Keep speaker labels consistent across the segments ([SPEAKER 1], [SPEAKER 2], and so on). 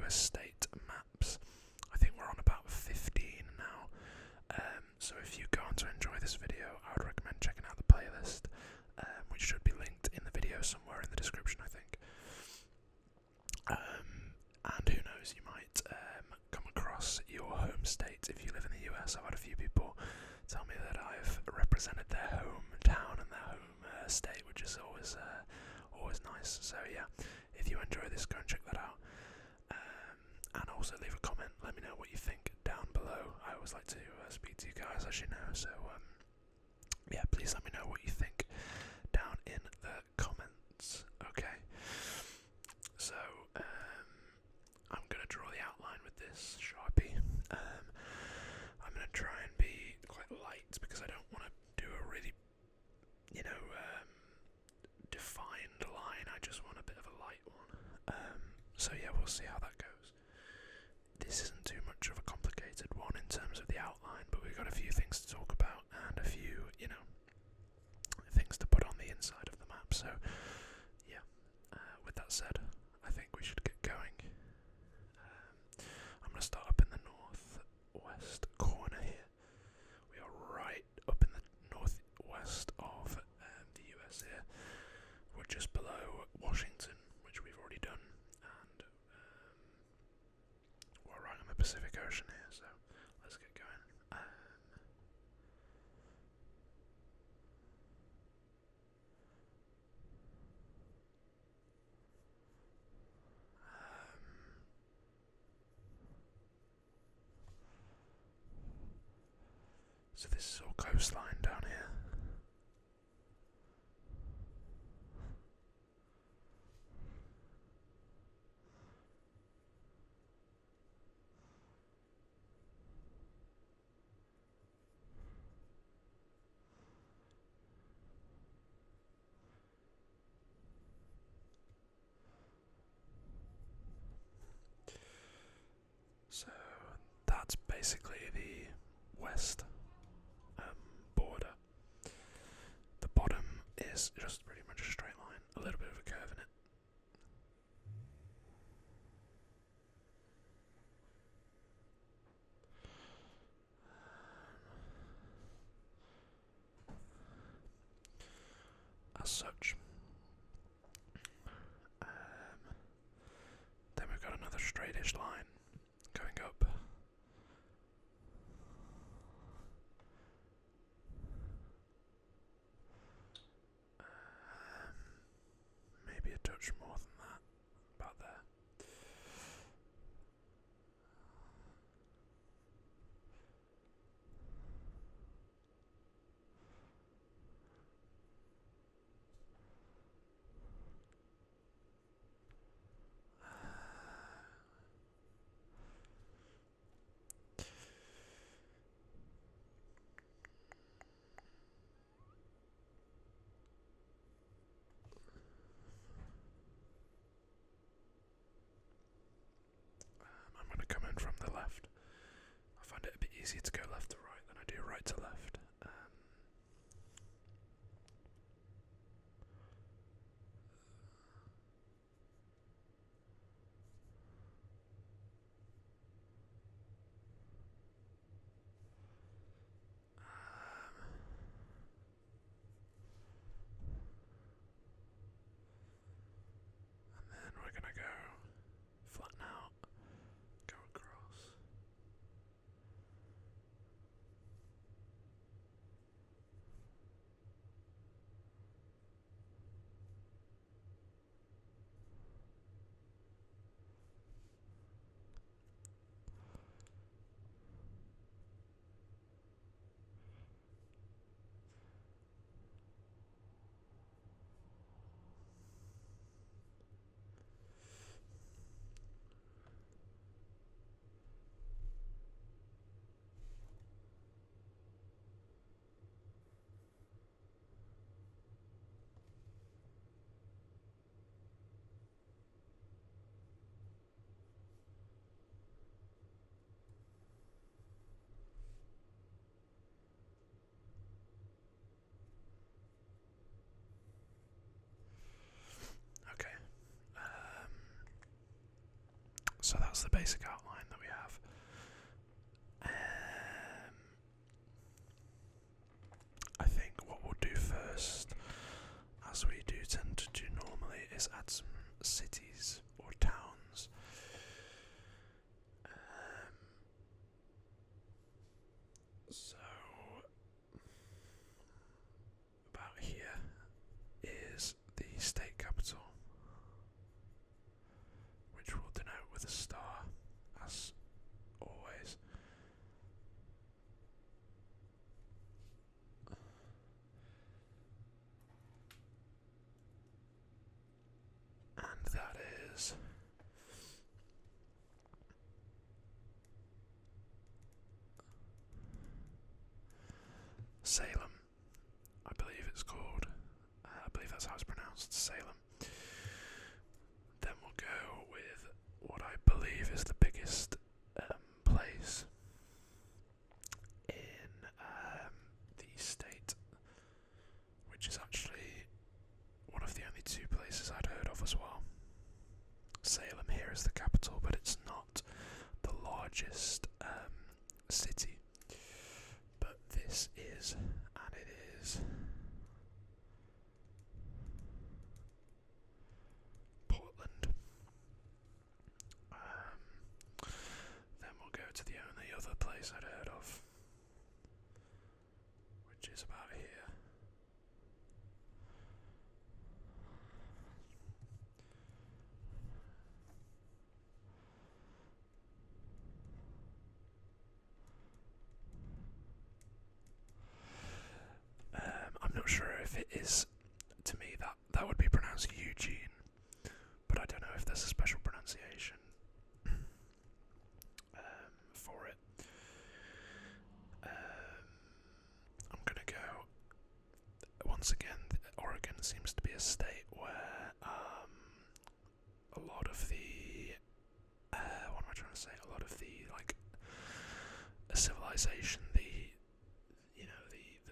[SPEAKER 1] US state maps. I think we're on about 15 now. So if you go on to enjoy this video, I would recommend checking out the playlist, which should be linked in the video somewhere in the description, I think. And who knows, you might come across your home state if you live in the US. I've had a few people tell me that I've represented their hometown and their home state, which is always nice. So yeah, if you enjoy this, go and check that out. And also leave a comment. Let me know what you think down below. I always like to speak to you guys, as you know. So yeah, please let me know what you think down in the comments. Okay. So I'm gonna draw the outline with this Sharpie. I'm gonna try and be quite light because I don't want to do a really, defined line. I just want a bit of a light one. So yeah, we'll see how that goes. This isn't too much of a complicated one in terms of the outline, but we've got a few things to talk about and a few, things to put on the inside of the map. So yeah, with that said, I think we should get going. I'm going to start up in the northwest corner here. We are right up in the northwest of the US here. We're just below Washington, which we've already done, and we're right on the Pacific Ocean here, so let's get going. So this is all coastline down here. So that's basically the west border. The bottom is just pretty much a straight line, a little bit of a curve in it. As such. Then we've got another straightish line going up. Maybe a touch more than that, about there. I'm going to come in from the left. I find it a bit easier to go left to right than I do right to left. And then we're going to go flatten out, go across. So that's the basic outline that we have. I think what we'll do first, as we do tend to do normally, is add some cities or towns. So about here is the state capital, which we'll denote with a star, as always. And that is Salem, I believe it's called. I believe that's how it's pronounced, Salem. Then we'll go with what I believe is the biggest place in the state, which is actually one of the only two places I'd heard of as well. Salem here is the capital, but it's not the largest city. But this is, and it is Portland. Then we'll go to the only other place I'd heard of, which is about here. I'm not sure if it is, to me that would be pronounced Eugene, but I don't know if there's a special pronunciation for it. I'm gonna go, once again, Oregon seems to be a state where a lot of the, what am I trying to say, a lot of the, like, civilization, the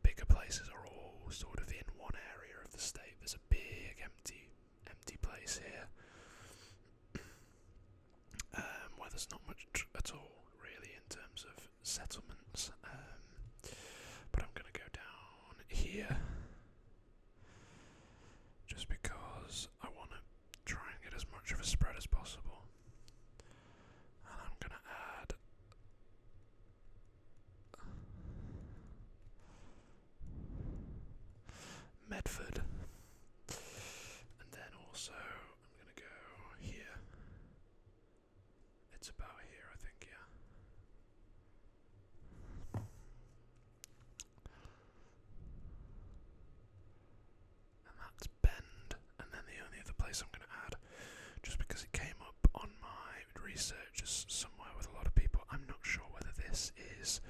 [SPEAKER 1] bigger places are all sort of in one area of the state. There's a big empty place here, where there's not much at all really in terms of settlements. But I'm going to go down here just because I want to try and get as much of a spread as possible. And I'm going to add Medford, and then also I'm going to go here. It's about here, I think, yeah. And that's Bend, and then the only other place I'm going to add, just because it came up on my research as somewhere with a lot of people, I'm not sure whether this is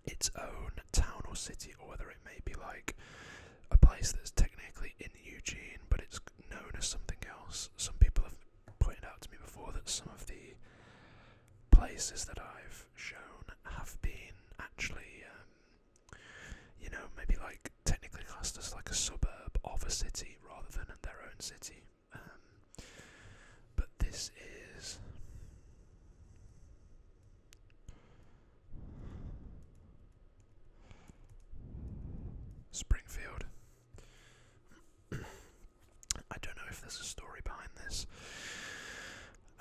[SPEAKER 1] its own town or city, or whether it may be like a place that's technically in Eugene, but it's known as something else. Some people have pointed out to me before that some of the places that I've shown have been actually, maybe like technically classed as like a suburb of a city rather than their own city. But this is Springfield. I don't know if there's a story behind this,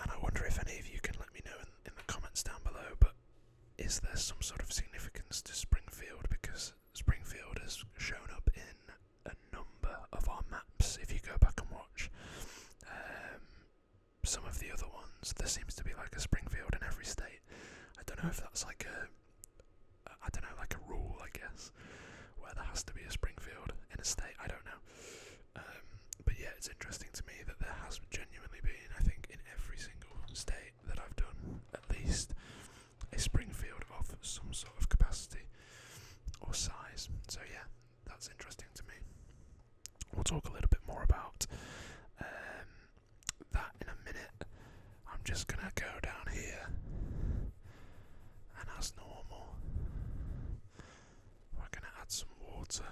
[SPEAKER 1] and I wonder if any of you can let me know in the comments down below, but is there some sort of significance to Springfield? Because Springfield has shown up in a number of our maps. If you go back and watch some of the other ones, there seems to be like a Springfield in every state. I don't know if that's like like a rule, I guess, where there has to be a Springfield in a state. I don't know. But yeah, it's interesting to me that there has genuinely been, I think, in every single state that I've done, at least a Springfield of some sort of capacity or size. So yeah, that's interesting to me. We'll talk a little bit more about that in a minute. I'm just going to go down here, and as normal, we're going to add some water.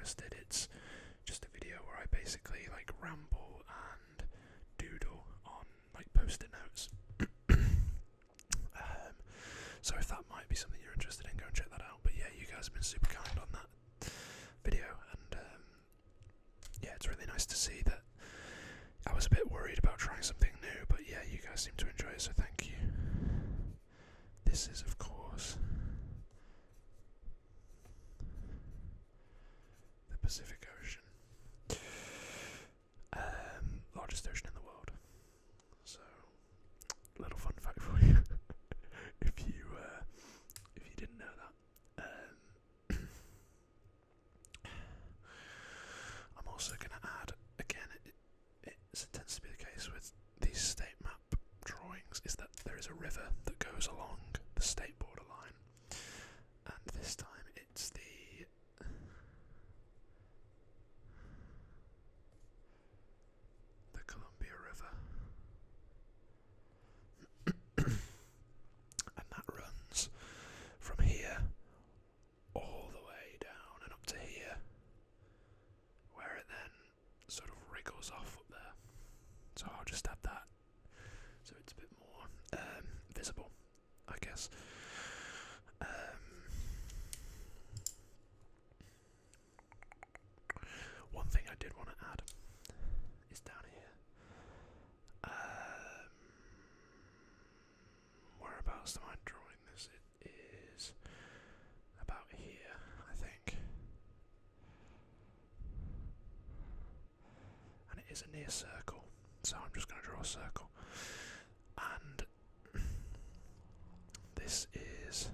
[SPEAKER 1] interested, it's just a video where I basically like ramble and doodle on like post-it notes. So if that might be something you're interested in, go and check that out. But yeah, you guys have been super kind on that video, and yeah, it's really nice to see that. I was a bit worried about trying something new, but yeah, you guys seem to enjoy it, so thank you. This is, of course, the Pacific Ocean. Largest ocean in the world. So, little fun fact for you, if you didn't know that. I'm also going to add, again, it tends to be the case with these state map drawings, is that there is a river that goes along the state borderline, and this time it's the Columbia River, and that runs from here all the way down and up to here, where it then sort of wriggles off up there. So I'll just add that so it's a bit more visible, I guess. One thing I did want to add is down here. Whereabouts am I drawing this? It is about here, I think. And it is a near circle, so I'm just going to draw a circle. And this is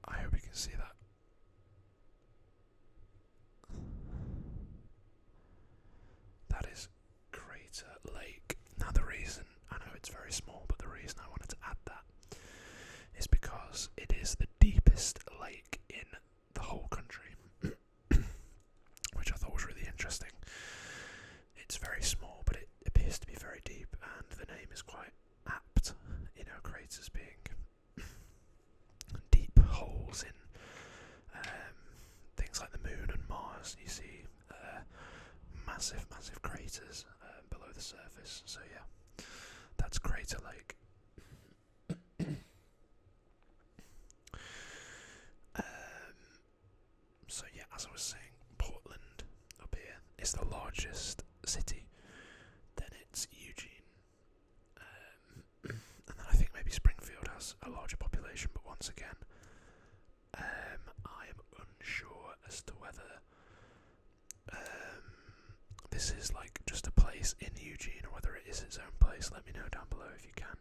[SPEAKER 1] I hope you can see that. That is Crater Lake. Now the reason, I know it's very small, but the reason I wanted to add that is because it is the deepest lake in the whole country, which I thought was really interesting. It's very small, but it appears to be very deep, and the name is quite apt, you know, craters being deep holes in things like the moon and Mars. You see massive craters below the surface, so yeah, that's Crater Lake. So yeah, as I was saying, Portland up here is the largest city, then it's Eugene, and then I think maybe Springfield has a larger population, but once again, I am unsure as to whether this is like just a place in Eugene or whether it is its own place. Let me know down below if you can.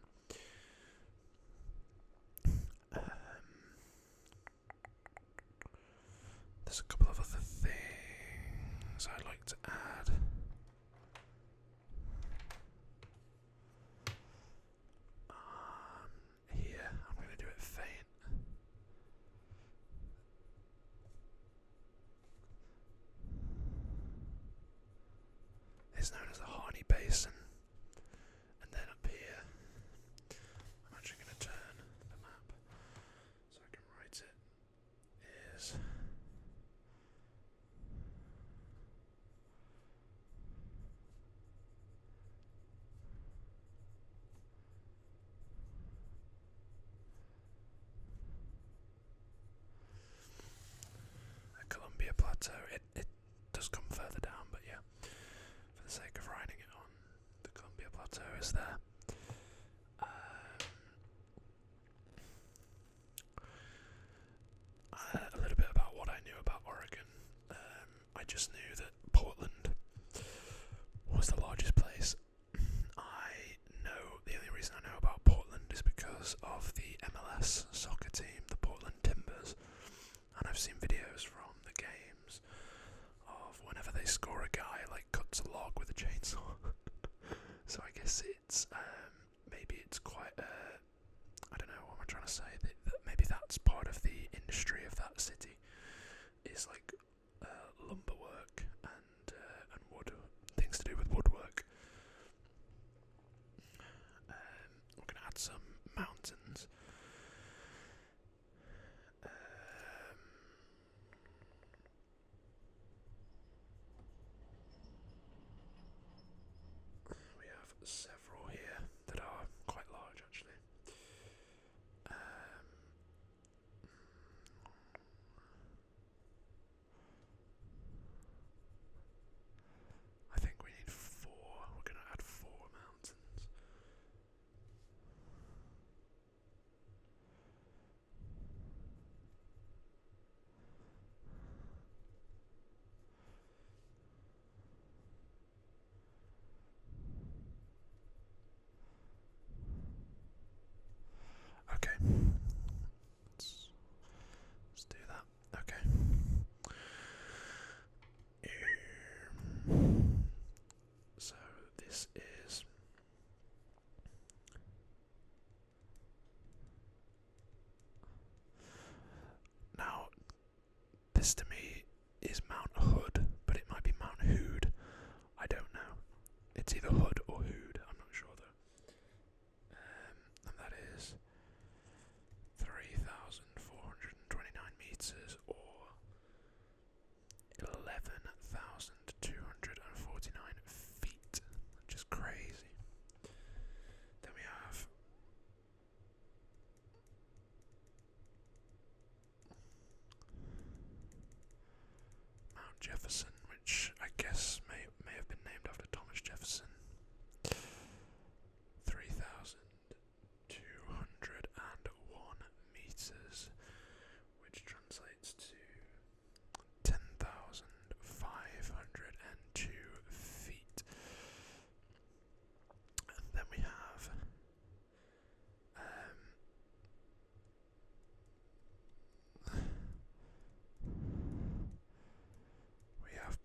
[SPEAKER 1] There's a couple of other things I'd like to add. Here, I'm going to do it faint. It's known as the Harney Basin. And then up here, I'm actually going to turn the map so I can write it, is the Columbia Plateau. It does come further down, but yeah, for the sake of writing it on, the Columbia Plateau is there. A little bit about what I knew about Oregon. I just knew that Portland was the largest place. The only reason I know about Portland is because of the MLS soccer team, the Portland Timbers, and I've seen videos from the games of whenever they score, a guy like cuts a log with a chainsaw. So I guess it's maybe it's quite I don't know, what am I trying to say, that maybe that's part of the industry of that city, is like lumber work and wood, things to do with woodwork. We're going to add some mountains. place is now. This to me is Mount Hood, but it might be Mount Hood. I don't know. It's either Hood or Hood. I'm not sure though. And that is 3,429 meters, or 11,249 feet, which is crazy. Then we have Mount Jefferson, which I guess may have been named after Thomas Jefferson. 3,201 meters, which translates to 10,502 feet. And then we have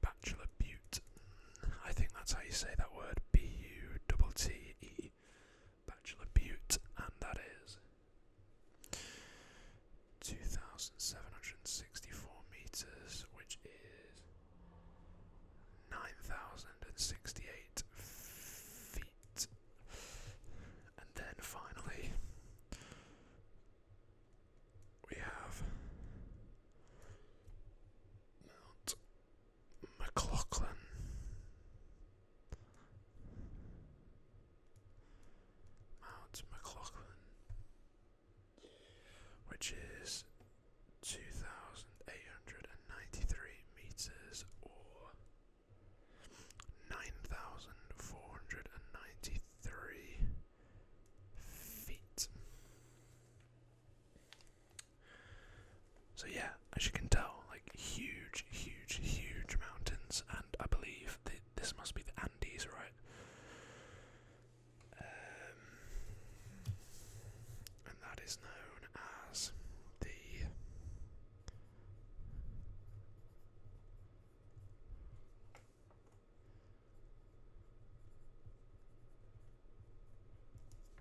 [SPEAKER 1] Bachelor Butte. I think that's how you say that word, B-U-T-T-E, Bachelor Butte, and that is 2,764 meters, which is 9,068 feet. And then finally, we have Mount McLaughlin. Which is 2,893 meters, or 9,493 feet. So yeah, as you can tell, like huge, huge, huge mountains, and I believe this must be the Andes, right? And that is known as the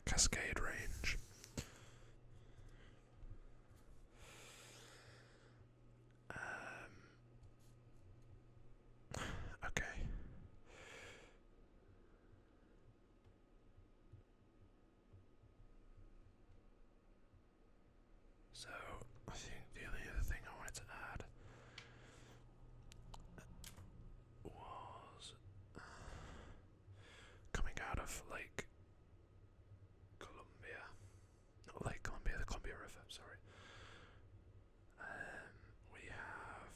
[SPEAKER 1] Cascade Range. Okay. So, I think the only other thing I wanted to add was coming out of Lake Columbia. Not Lake Columbia, the Columbia River, sorry. We have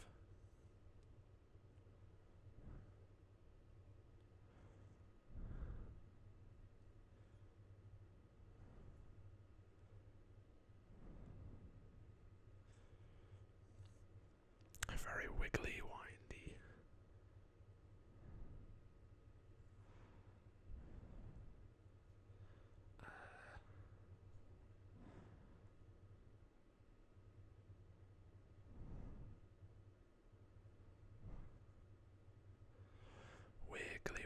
[SPEAKER 1] a very wiggly, windy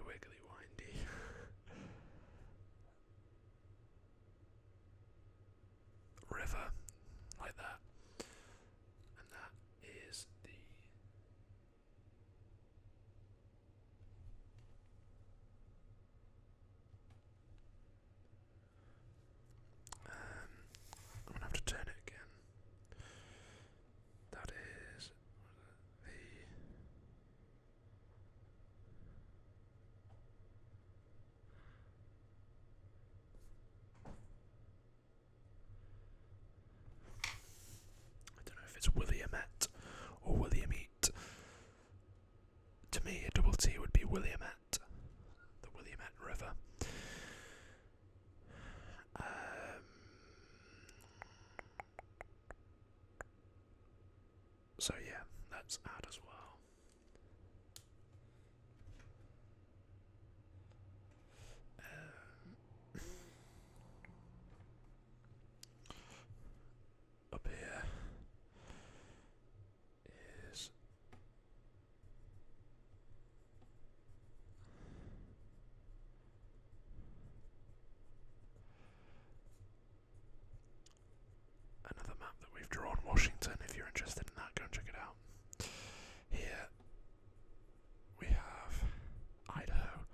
[SPEAKER 1] wiggly, windy river, like that. And that is the I'm gonna have to turn it again. That is the I don't know if it's Williamette or Williamette. To me, a double T would be Williamette, the Williamette River. So yeah, let's add as well. Up here is drawn Washington. If you're interested in that, go and check it out. Here we have Idaho,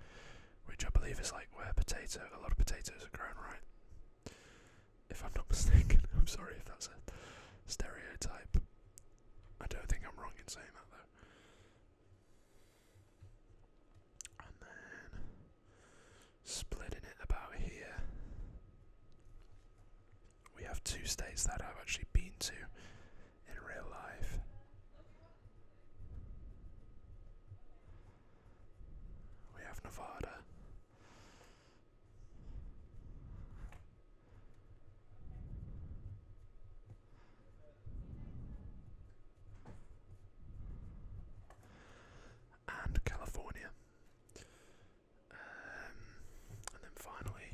[SPEAKER 1] which I believe is like where a lot of potatoes are grown, right? If I'm not mistaken. I'm sorry if that's a stereotype. I don't think I'm wrong in saying that though. And then splitting it about here, we have two states that I've actually been to in real life. We have Nevada. And California. And then finally,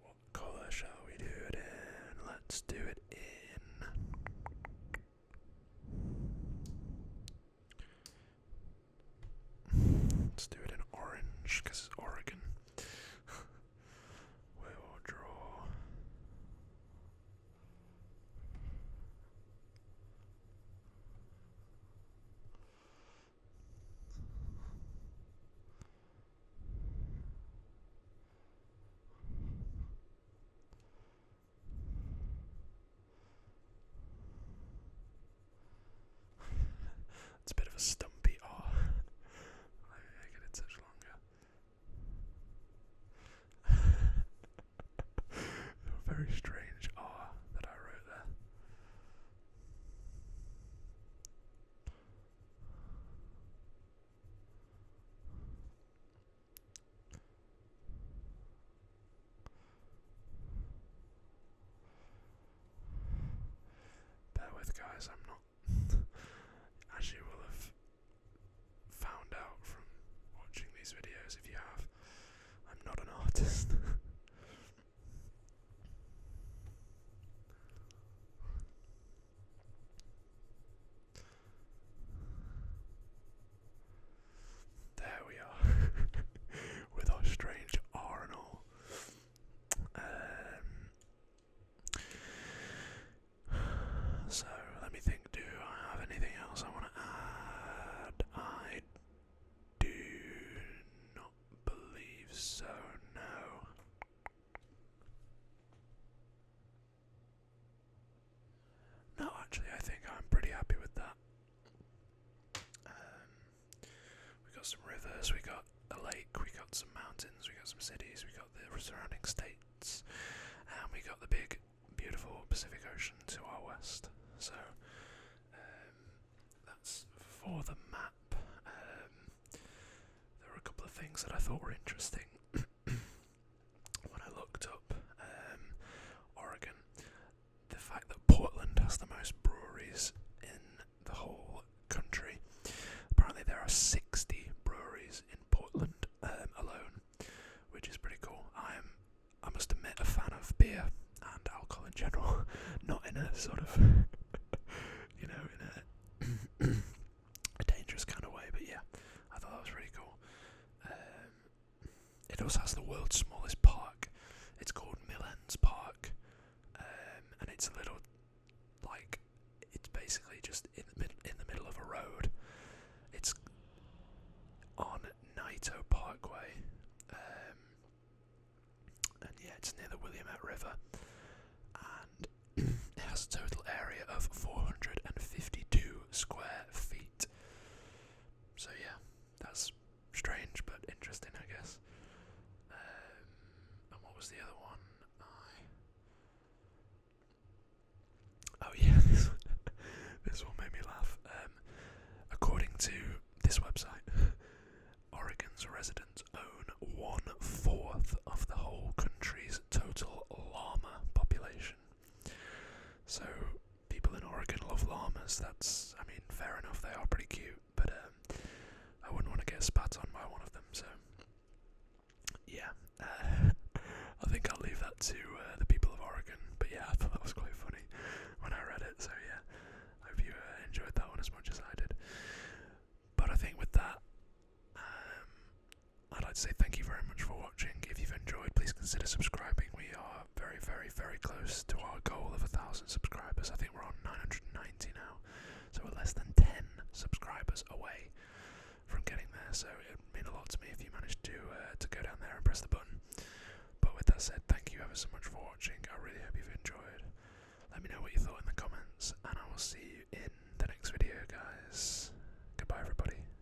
[SPEAKER 1] what colour shall we do it in? Let's do it in orange, because it's Oregon. We'll draw it's a bit of a stumpy R. I get it touch longer. Very strange R that I wrote there. Bear with, guys, I'm not, as you will have found out from watching these videos, if you have, I'm not an artist. There we are, with our strange R and all. So, let me think, do I have anything else I want to add? I do not believe so, no. No, actually, I think I'm pretty happy with that. We got some rivers, we got a lake, we got some mountains, we got some cities, we got the surrounding states, and we got the big, beautiful Pacific Ocean to our west. So, that's for the map. There were a couple of things that I thought were interesting when I looked up Oregon. The fact that Portland has the most breweries in the whole country. Apparently there are 60 breweries in Portland alone, which is pretty cool. I must admit, a fan of beer and alcohol in general, not in a sort of, in a dangerous kind of way, but yeah, I thought that was really cool. It also has the world's smallest park. It's called Millens Park, and it's a little, like, it's basically just in the middle of a road. It's on Naito Parkway, and yeah, it's near the Willamette River, and it has a total area of 452 square feet. So yeah, that's strange but interesting, I guess. And what was the other one? Oh yeah, this one made me laugh. According to this website, Oregon's residents own 1/4 of the whole country's total llama population. So people in Oregon love llamas. That's, I mean, fair enough. They are pretty cute, but I wouldn't want to get spat on by one of them. So yeah, I think I'll leave that to the people of Oregon. But yeah, I thought that was quite funny when I read it. So yeah, I hope you enjoyed that one as much as I did. But I think with that, I'd like to say thank you very much for watching. If you've enjoyed, please consider subscribing. We are very, very, very close close to our goal of 1,000 subscribers. I think we're on 990 now, so we're less than 10 subscribers away from getting there. So it would mean a lot to me if you managed to go down there and press the button. But with that said, thank you ever so much for watching. I really hope you've enjoyed. Let me know what you thought in the comments, and I will see you in the next video, guys.